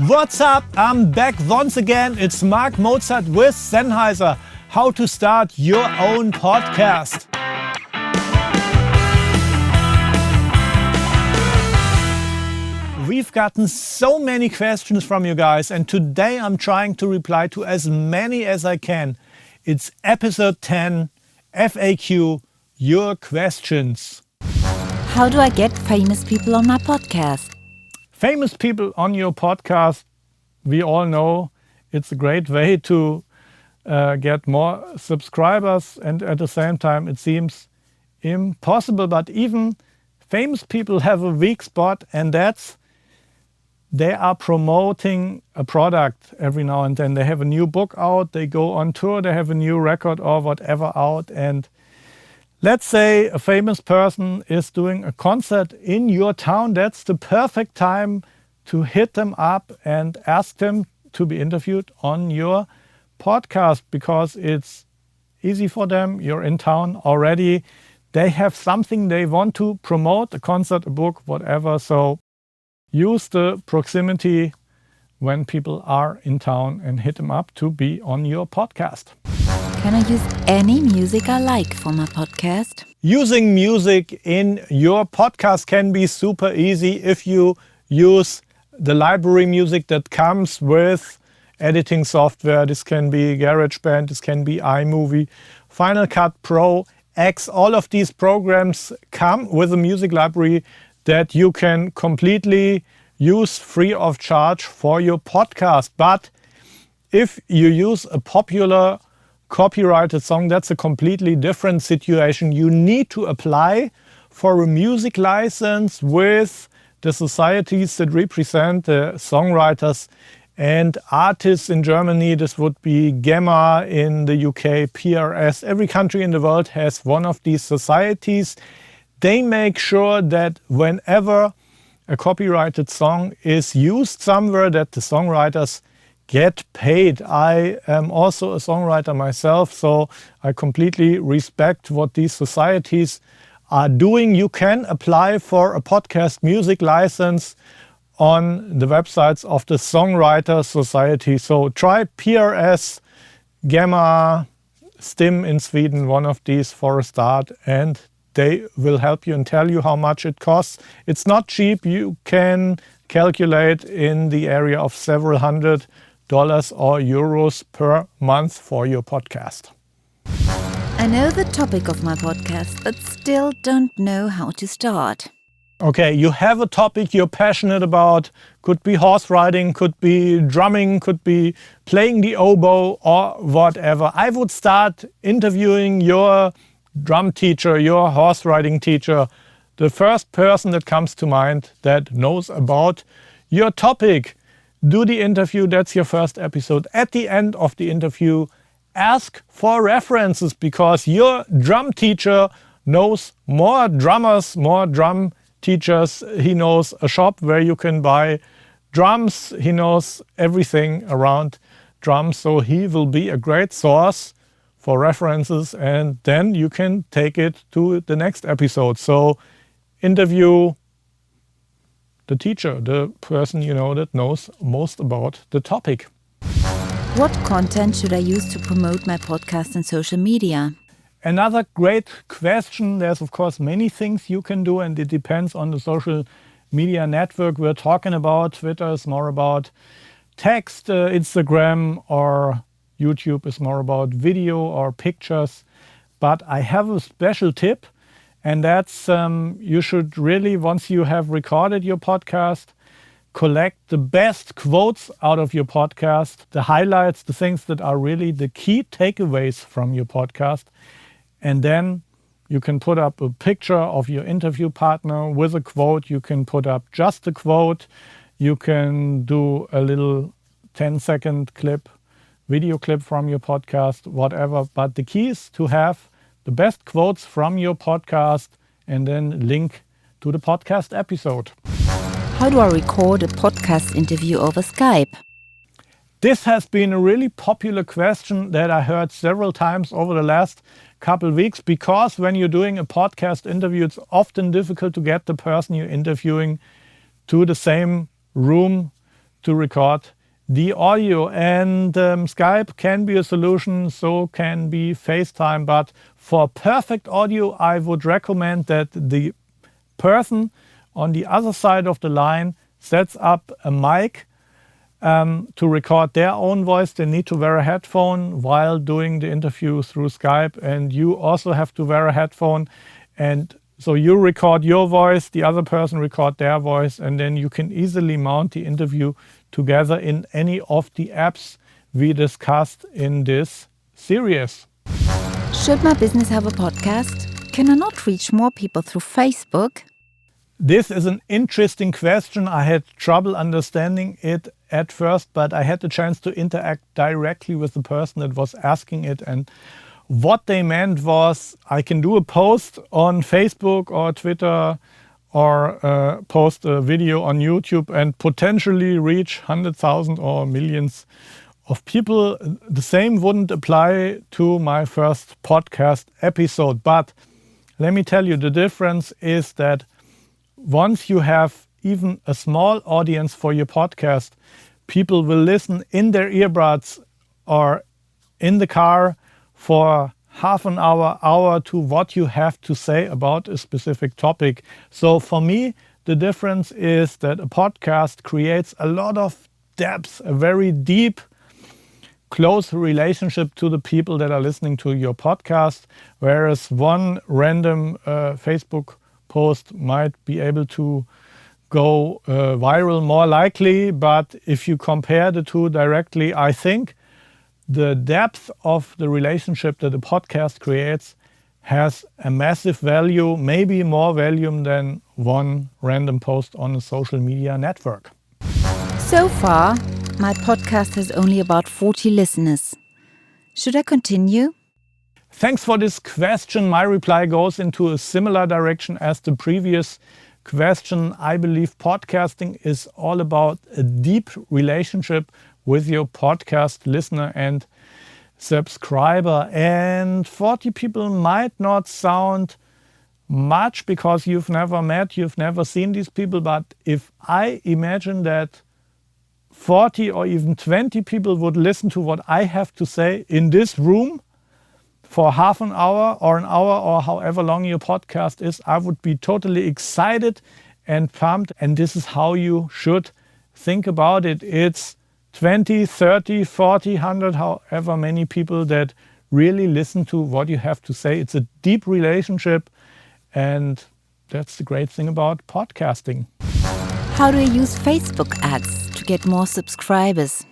What's up? I'm back once again. It's Marc Mozart with Sennheiser. How to start your own podcast. We've gotten so many questions from you guys, and today I'm trying to reply to as many as I can. It's episode 10, FAQ, your questions. How do I get famous people on my podcast? Famous people on your podcast, we all know it's a great way to get more subscribers, and at the same time it seems impossible. But even famous people have a weak spot, and that's they are promoting a product every now and then. They have a new book out, they go on tour, they have a new record or whatever out, and let's say a famous person is doing a concert in your town. That's the perfect time to hit them up and ask them to be interviewed on your podcast, because it's easy for them. You're in town already. They have something they want to promote, a concert, a book, whatever. So use the proximity when people are in town and hit them up to be on your podcast. Can I use any music I like for my podcast? Using music in your podcast can be super easy if you use the library music that comes with editing software. This can be GarageBand, this can be iMovie, Final Cut Pro, X. All of these programs come with a music library that you can completely use free of charge for your podcast. But if you use a popular copyrighted song, that's a completely different situation. You need to apply for a music license with the societies that represent the songwriters and artists in Germany. This would be GEMA in the UK, PRS. Every country in the world has one of these societies. They make sure that whenever a copyrighted song is used somewhere, that the songwriters get paid. I am also a songwriter myself, so I completely respect what these societies are doing. You can apply for a podcast music license on the websites of the Songwriter Society. So try PRS, GEMA, STIM in Sweden, one of these for a start, and they will help you and tell you how much it costs. It's not cheap. You can calculate in the area of several $100 or euros per month for your podcast. I know the topic of my podcast, but still don't know how to start. Okay, you have a topic you're passionate about. Could be horse riding, could be drumming, could be playing the oboe or whatever. I would start interviewing your drum teacher, your horse riding teacher, the first person that comes to mind that knows about your topic. Do the interview, that's your first episode. At the end of the interview, ask for references, because your drum teacher knows more drummers, more drum teachers. He knows a shop where you can buy drums. He knows everything around drums, so he will be a great source for references, and then you can take it to the next episode. So interview the teacher, the person you know that knows most about the topic. What content should I use to promote my podcast on social media? Another great question. There's of course many things you can do, and it depends on the social media network we're talking about. Twitter is more about text, Instagram or YouTube is more about video or pictures. But I have a special tip, and that's you should really, once you have recorded your podcast, collect the best quotes out of your podcast, the highlights, the things that are really the key takeaways from your podcast. And then you can put up a picture of your interview partner with a quote. You can put up just a quote. You can do a little 10-second clip, video clip from your podcast, whatever. But the key is to have the best quotes from your podcast and then link to the podcast episode. How do I record a podcast interview over Skype? This has been a really popular question that I heard several times over the last couple weeks, because when you're doing a podcast interview, it's often difficult to get the person you're interviewing to the same room to record the audio. And Skype can be a solution, so can be FaceTime. But for perfect audio, I would recommend that the person on the other side of the line sets up a mic to record their own voice. They need to wear a headphone while doing the interview through Skype, and you also have to wear a headphone. And so you record your voice, the other person record their voice, and then you can easily mount the interview together in any of the apps we discussed in this series. Should my business have a podcast? Can I not reach more people through Facebook? This is an interesting question. I had trouble understanding it at first, but I had the chance to interact directly with the person that was asking it. And what they meant was, I can do a post on Facebook or Twitter or post a video on YouTube and potentially reach 100,000 or millions of people. The same wouldn't apply to my first podcast episode. But let me tell you, the difference is that once you have even a small audience for your podcast, people will listen in their earbuds or in the car for half an hour to what you have to say about a specific topic. So for me, the difference is that a podcast creates a lot of depth, a very deep, close relationship to the people that are listening to your podcast, whereas one random Facebook post might be able to go viral more likely. But if you compare the two directly, I think the depth of the relationship that a podcast creates has a massive value, maybe more value than one random post on a social media network. So far, my podcast has only about 40 listeners. Should I continue? Thanks for this question. My reply goes into a similar direction as the previous question. I believe podcasting is all about a deep relationship with your podcast listener and subscriber. And 40 people might not sound much because you've never met, you've never seen these people. But if I imagine that 40 or even 20 people would listen to what I have to say in this room for half an hour or however long your podcast is, I would be totally excited and pumped. And this is how you should think about it. It's 20, 30, 40, 100, however many people that really listen to what you have to say. It's a deep relationship, and that's the great thing about podcasting. How do I use Facebook ads to get more subscribers?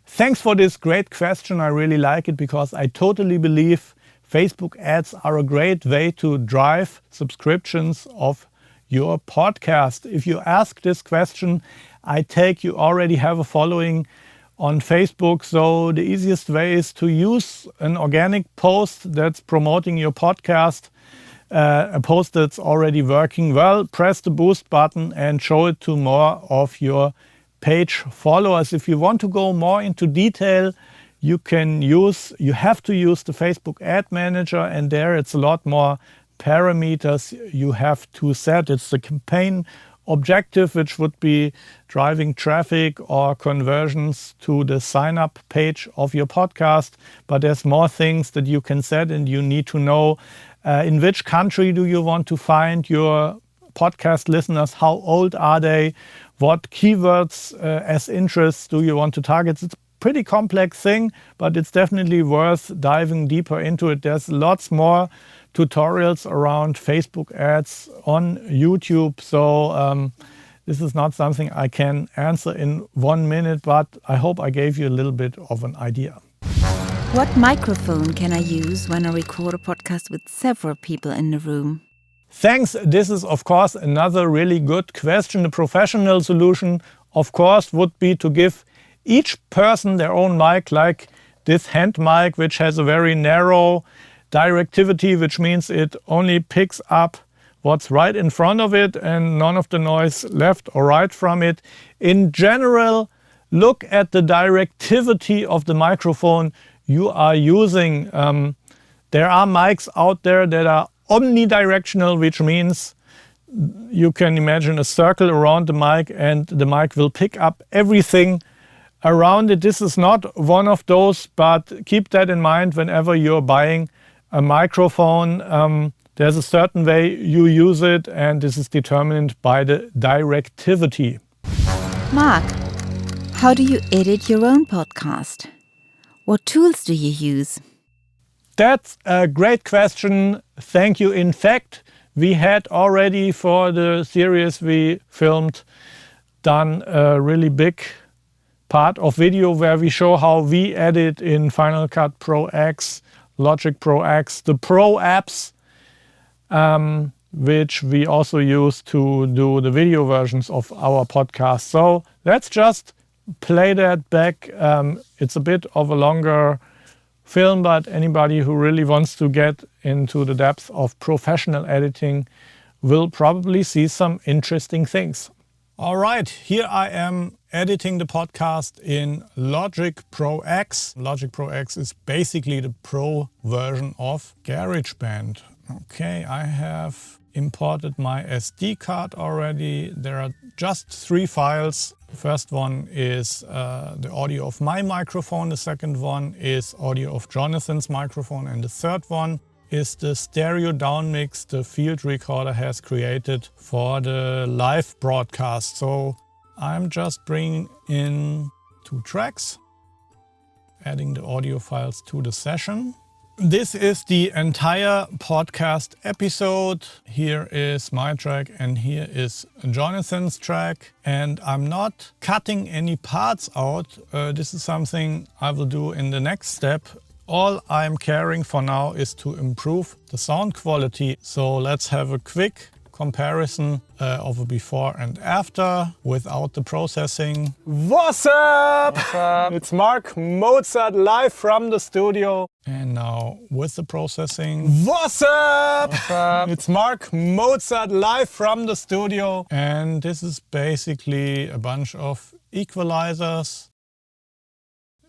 Thanks for this great question. I really like it because I totally believe Facebook ads are a great way to drive subscriptions of your podcast. If you ask this question, I take you already have a following on Facebook. So the easiest way is to use an organic post that's promoting your podcast, a post that's already working well. Press the boost button and show it to more of your page followers. If you want to go more into detail, you have to use the Facebook ad manager, and there it's a lot more parameters you have to set. It's the campaign objective, which would be driving traffic or conversions to the sign up page of your podcast. But there's more things that you can set, and you need to know in which country do you want to find your podcast listeners, how old are they, what keywords as interests do you want to target. It's a pretty complex thing, but it's definitely worth diving deeper into it. There's lots more tutorials around Facebook ads on YouTube. So this is not something I can answer in 1 minute, but I hope I gave you a little bit of an idea. What microphone can I use when I record a podcast with several people in the room? Thanks. This is, of course, another really good question. The professional solution, of course, would be to give each person their own mic, like this hand mic, which has a very narrow directivity, which means it only picks up what's right in front of it and none of the noise left or right from it. In general, look at the directivity of the microphone you are using. There are mics out there that are omnidirectional, which means you can imagine a circle around the mic, and the mic will pick up everything around it. This is not one of those, but keep that in mind whenever you're buying a microphone. There's a certain way you use it, and this is determined by the directivity. Marc, how do you edit your own podcast? What tools do you use? That's a great question. Thank you. In fact, we had already, for the series we filmed, done a really big part of video where we show how we edit in Final Cut Pro X, Logic Pro X, the Pro apps, which we also use to do the video versions of our podcast. So let's just play that back. It's a bit of a longer film, but anybody who really wants to get into the depth of professional editing will probably see some interesting things. All right, here I am editing the podcast in Logic Pro X. Logic Pro X is basically the pro version of GarageBand. Okay, I have imported my SD card already. There are just 3 files. The first one is the audio of my microphone. The second one is audio of Jonathan's microphone. And the third one is the stereo downmix the field recorder has created for the live broadcast. So I'm just bringing in 2 tracks, adding the audio files to the session. This is the entire podcast episode. Here is my track and here is Jonathan's track. And I'm not cutting any parts out. This is something I will do in the next step. All I'm caring for now is to improve the sound quality. So let's have a quick comparison of a before and after without the processing. What's up? What's up? It's Marc Mozart live from the studio. And now with the processing. What's up? What's up? It's Marc Mozart live from the studio. And this is basically a bunch of equalizers.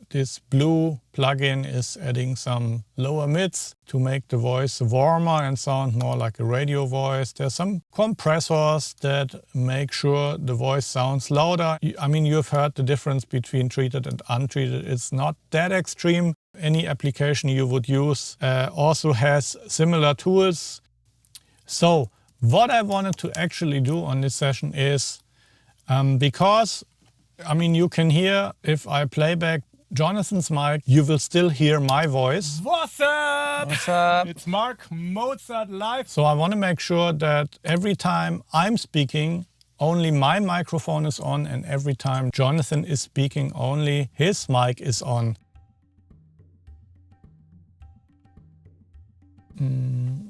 This blue plugin is adding some lower mids to make the voice warmer and sound more like a radio voice. There's some compressors that make sure the voice sounds louder. I mean, you've heard the difference between treated and untreated. It's not that extreme. Any application you would use also has similar tools. So what I wanted to actually do on this session is, because, I mean, you can hear if I play back Jonathan's mic, you will still hear my voice. What's up? What's up? It's Marc Mozart live. So I want to make sure that every time I'm speaking, only my microphone is on, and every time Jonathan is speaking, only his mic is on.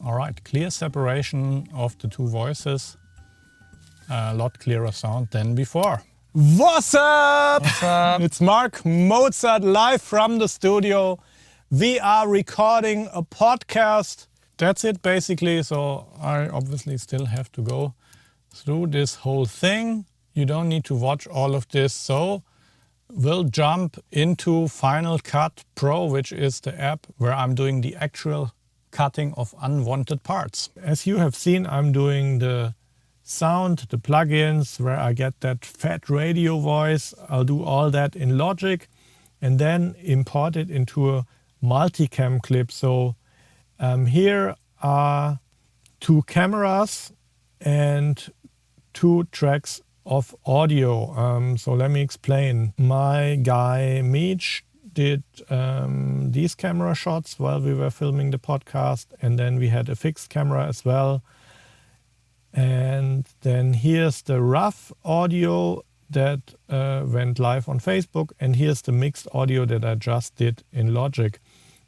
All right, clear separation of the 2 voices. A lot clearer sound than before. What's up? What's up? It's Marc Mozart live from the studio. We are recording a podcast. That's it basically. So I obviously still have to go through this whole thing. You don't need to watch all of this. So we'll jump into Final Cut Pro, which is the app where I'm doing the actual cutting of unwanted parts. As you have seen, I'm doing the sound, the plugins, where I get that fat radio voice. I'll do all that in Logic and then import it into a multicam clip. So here are 2 cameras and 2 tracks of audio. So let me explain. My guy Meech did these camera shots while we were filming the podcast, and then we had a fixed camera as well. And then here's the rough audio that went live on Facebook, and here's the mixed audio that I just did in Logic.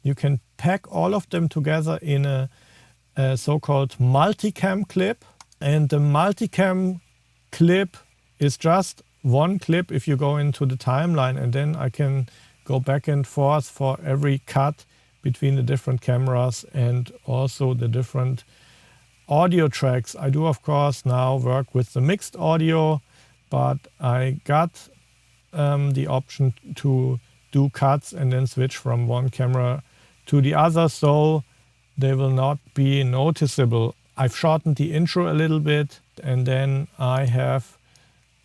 You can pack all of them together in a so-called multicam clip, and the multicam clip is just one clip if you go into the timeline, and then I can go back and forth for every cut between the different cameras and also the different audio tracks. I do, of course, now work with the mixed audio, but I got the option to do cuts and then switch from one camera to the other, so they will not be noticeable. I've shortened the intro a little bit. and then I have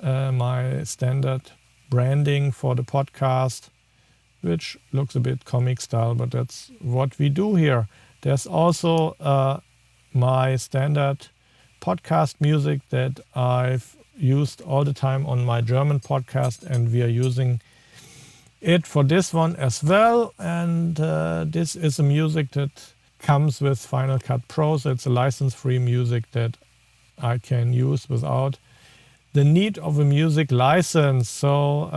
my standard branding for the podcast, which looks a bit comic style, but that's what we do here. There's also my standard podcast music that I've used all the time on my German podcast, and we are using it for this one as well. And this is a music that comes with Final Cut Pro, so it's a license-free music that I can use without the need of a music license. So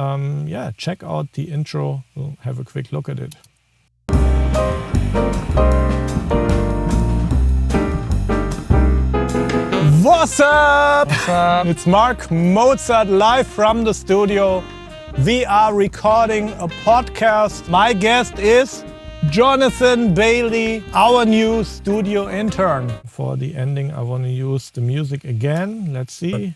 yeah, check out the intro. We'll have a quick look at it. What's up? What's up? It's Marc Mozart live from the studio. We are recording a podcast. My guest is Jonathan Bailey, our new studio intern. For the ending, I want to use the music again. Let's see.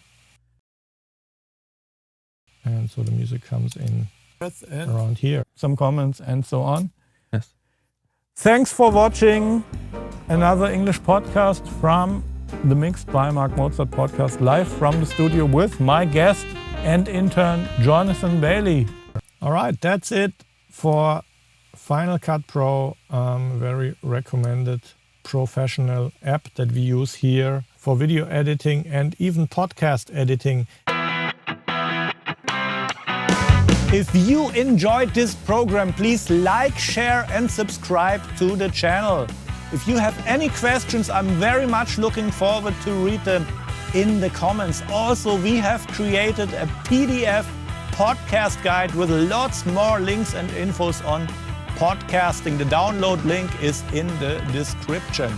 And so the music comes in around here. Some comments and so on. Yes. Thanks for watching another English podcast from the Mixed by Marc Mozart podcast, live from the studio with my guest and intern, Jonathan Bailey. All right, that's it for Final Cut Pro, very recommended professional app that we use here for video editing and even podcast editing. If you enjoyed this program, please like, share and subscribe to the channel. If you have any questions, I'm very much looking forward to read them in the comments. Also, we have created a PDF podcast guide with lots more links and infos on podcasting. The download link is in the description.